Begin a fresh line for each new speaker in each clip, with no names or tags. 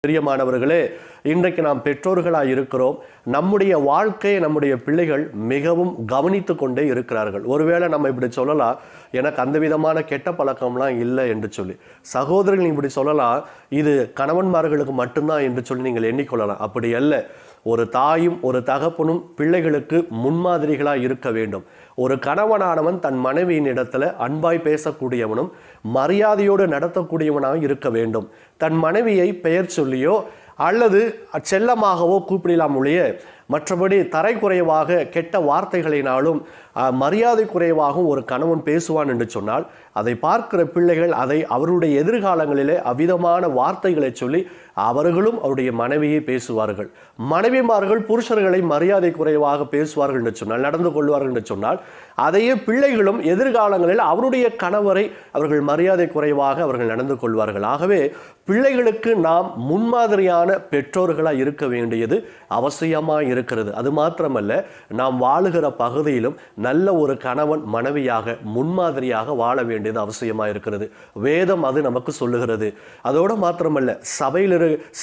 பிரியமானவர்களே, இன்றைக்கு நாம் பெற்றோர்களாக இருக்கிறோம். நம்முடைய வாழ்க்கையை நம்முடைய பிள்ளைகள் மிகவும் கவனித்து கொண்டே இருக்கிறார்கள். ஒருவேளை நம்ம இப்படி சொல்லலாம், எனக்கு அந்த விதமான கெட்ட பழக்கம்லாம் இல்லை என்று சொல்லி. சகோதரர்கள் இப்படி சொல்லலாம், இது கணவன்மார்களுக்கு மட்டும்தான் என்று சொல்லி நீங்கள் எண்ணிக்கொள்ளலாம். அப்படி அல்ல. ஒரு தாயும் ஒரு தகப்பனும் பிள்ளைகளுக்கு முன்மாதிரிகளாக இருக்க வேண்டும். ஒரு கணவனானவன் தன் மனைவியின் இடத்துல அன்பாய் பேசக்கூடியவனும் மரியாதையோடு நடத்தக்கூடியவனாக இருக்க வேண்டும். தன் மனைவியை பெயர் சொல்லியோ அல்லது செல்லமாகவோ கூப்பிடலாம் ஒழிய மற்றபடி தரை குறைவாக கெட்ட வார்த்தைகளினாலும் மரியாதை குறைவாகவும் ஒரு கணவன் பேசுவான் என்று சொன்னால் அதை பார்க்கிற பிள்ளைகள் அதை அவருடைய எதிர்காலங்களிலே அவ்விதமான வார்த்தைகளை சொல்லி அவர்களும் அவருடைய மனைவியை பேசுவார்கள். மனைவிமார்கள் புருஷர்களை மரியாதை குறைவாக பேசுவார்கள் என்று சொன்னால், நடந்து கொள்வார்கள் என்று சொன்னால், அதையே பிள்ளைகளும் எதிர்காலங்களில் அவருடைய கணவரை அவர்கள் மரியாதை குறைவாக அவர்கள் நடந்து கொள்வார்கள். ஆகவே பிள்ளைகளுக்கு நாம் முன்மாதிரியான பெற்றோர்களாக இருக்க வேண்டியது அவசியமாக இருக்கிறது. அது மாத்திரமல்ல, நாம் வாழுகிற பகுதியிலும் நல்ல ஒரு கணவன் மனைவியாக முன்மாதிரியாக வாழ வேண்டியது அவசியமாக இருக்கிறது. வேதம் அது நமக்கு சொல்லுகிறது. அதோடு மாத்திரமல்ல,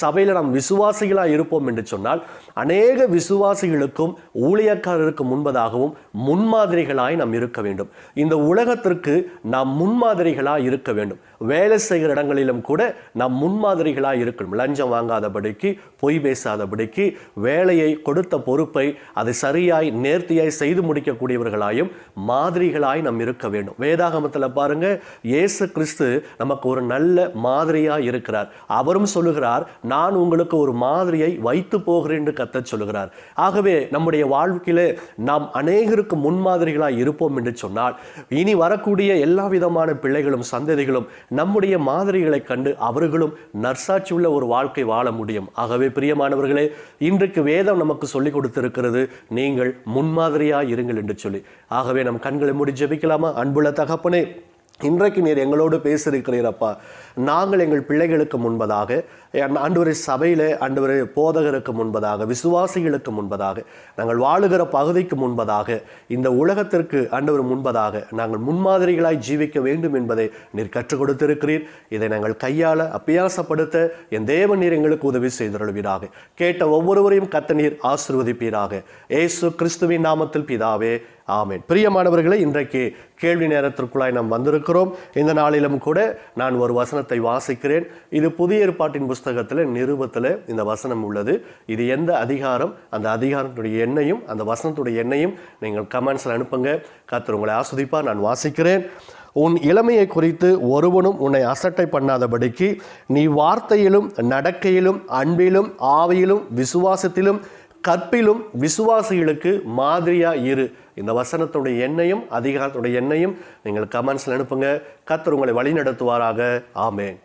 சபையில் நாம் விசுவாசிகளாக இருப்போம் என்று சொன்னால் அநேக விசுவாசிகளுக்கும் ஊழியக்காரருக்கு முன்பதாகவும் முன்மாதிரிகளாய் நாம் இருக்க வேண்டும். இந்த உலகத்திற்கு நாம் முன்மாதிரிகளாக இருக்க வேண்டும். வேலை செய்கிற இடங்களிலும் கூட நாம் முன்மாதிரிகளாக இருக்கணும். லஞ்சம் வாங்காதபடிக்கு, பொய் பேசாதபடிக்கு, வேலையை கொடுத்த பொறுப்பை அதை சரியாய் நேர்த்தியாய் செய்து முடிக்கக்கூடியவர்களாயும் மாதிரிகளாய் நாம் இருக்க வேண்டும். வேதாகமத்தில் பாருங்க, இயேசு கிறிஸ்து நமக்கு ஒரு நல்ல மாதிரியாக இருக்கிறார். அவரும் சொல்லுகிறார், நான் உங்களுக்கு ஒரு மாதிரியை வைத்து போகிறேன் என்று கர்த்தர் சொல்லுகிறார். ஆகவே நம்முடைய வாழ்க்கையிலே நாம் அநேகருக்கு முன்மாதிரிகளாய் இருப்போம் என்று சொன்னால், இனி வரக்கூடிய எல்லா விதமான பிள்ளைகளும் சந்ததிகளும் நம்முடைய மாதிரிகளை கண்டு அவர்களும் நற்சாட்சி உள்ள ஒரு வாழ்க்கை வாழ முடியும். ஆகவே பிரியமானவர்களே, இன்றைக்கு வேதம் நமக்கு சொல்லிக் கொடுத்திருக்கிறது, நீங்கள் முன்மாதிரியாக இருங்கள் என்று சொல்லி. ஆகவே நம் கண்களை மூடி ஜெபிக்கலாமா? அன்புள்ள தகப்பனே, இன்றைக்கு நீர் எங்களோடு பேசியிருக்கிறீரப்பா. நாங்கள் எங்கள் பிள்ளைகளுக்கு முன்பதாக, ஆண்டவரே சபையில், ஆண்டவரே போதகருக்கு முன்பதாக, விசுவாசிகளுக்கு முன்பதாக, நாங்கள் வாழுகிற பகுதிக்கு முன்பதாக, இந்த உலகத்திற்கு ஆண்டவர் முன்பதாக நாங்கள் முன்மாதிரிகளாய் ஜீவிக்க வேண்டும் என்பதை நீர் கற்றுக் கொடுத்திருக்கிறீர். இதை நாங்கள் கையாள அபியாசப்படுத்த என் தேவன் நீர் எங்களுக்கு உதவி செய்தருள்வீராக. கேட்ட ஒவ்வொருவரையும் கர்த்தர் நீர் ஆசீர்வதிப்பீராக. இயேசு கிறிஸ்துவின் நாமத்தில் பிதாவே, ஆமென். பிரியமானவர்களே, இன்றைக்கு கேள்வி நேரத்திற்குள்ளாய் நாம் வந்திருக்கிறோம். இந்த நாளிலும் கூட நான் ஒரு வசனத்தை வாசிக்கிறேன். இது புதிய ஏற்பாட்டின் புஸ்தகத்தில் நிருபத்தில் இந்த வசனம் உள்ளது. இது எந்த அதிகாரம், அந்த அதிகாரத்துடைய எண்ணையும் அந்த வசனத்துடைய எண்ணையும் நீங்கள் கமெண்ட்ஸில் அனுப்புங்க. கர்த்தர் உங்களை ஆஸ்வதிப்பார். நான் வாசிக்கிறேன். உன் இளமையை குறித்து ஒருவனும் உன்னை அசட்டை பண்ணாதபடிக்கு நீ வார்த்தையிலும் நடக்கையிலும் அன்பிலும் ஆவியிலும் விசுவாசத்திலும் கற்பிலும் விசுவாசிகளுக்கு மாதிரியா இரு. இந்த வசனத்துடைய எண்ணையும் அதிகாரத்துடைய எண்ணையும் நீங்கள் கமெண்ட்ஸில் அனுப்புங்க. கர்த்தர் உங்களை வழி நடத்துவாராக. ஆமென்.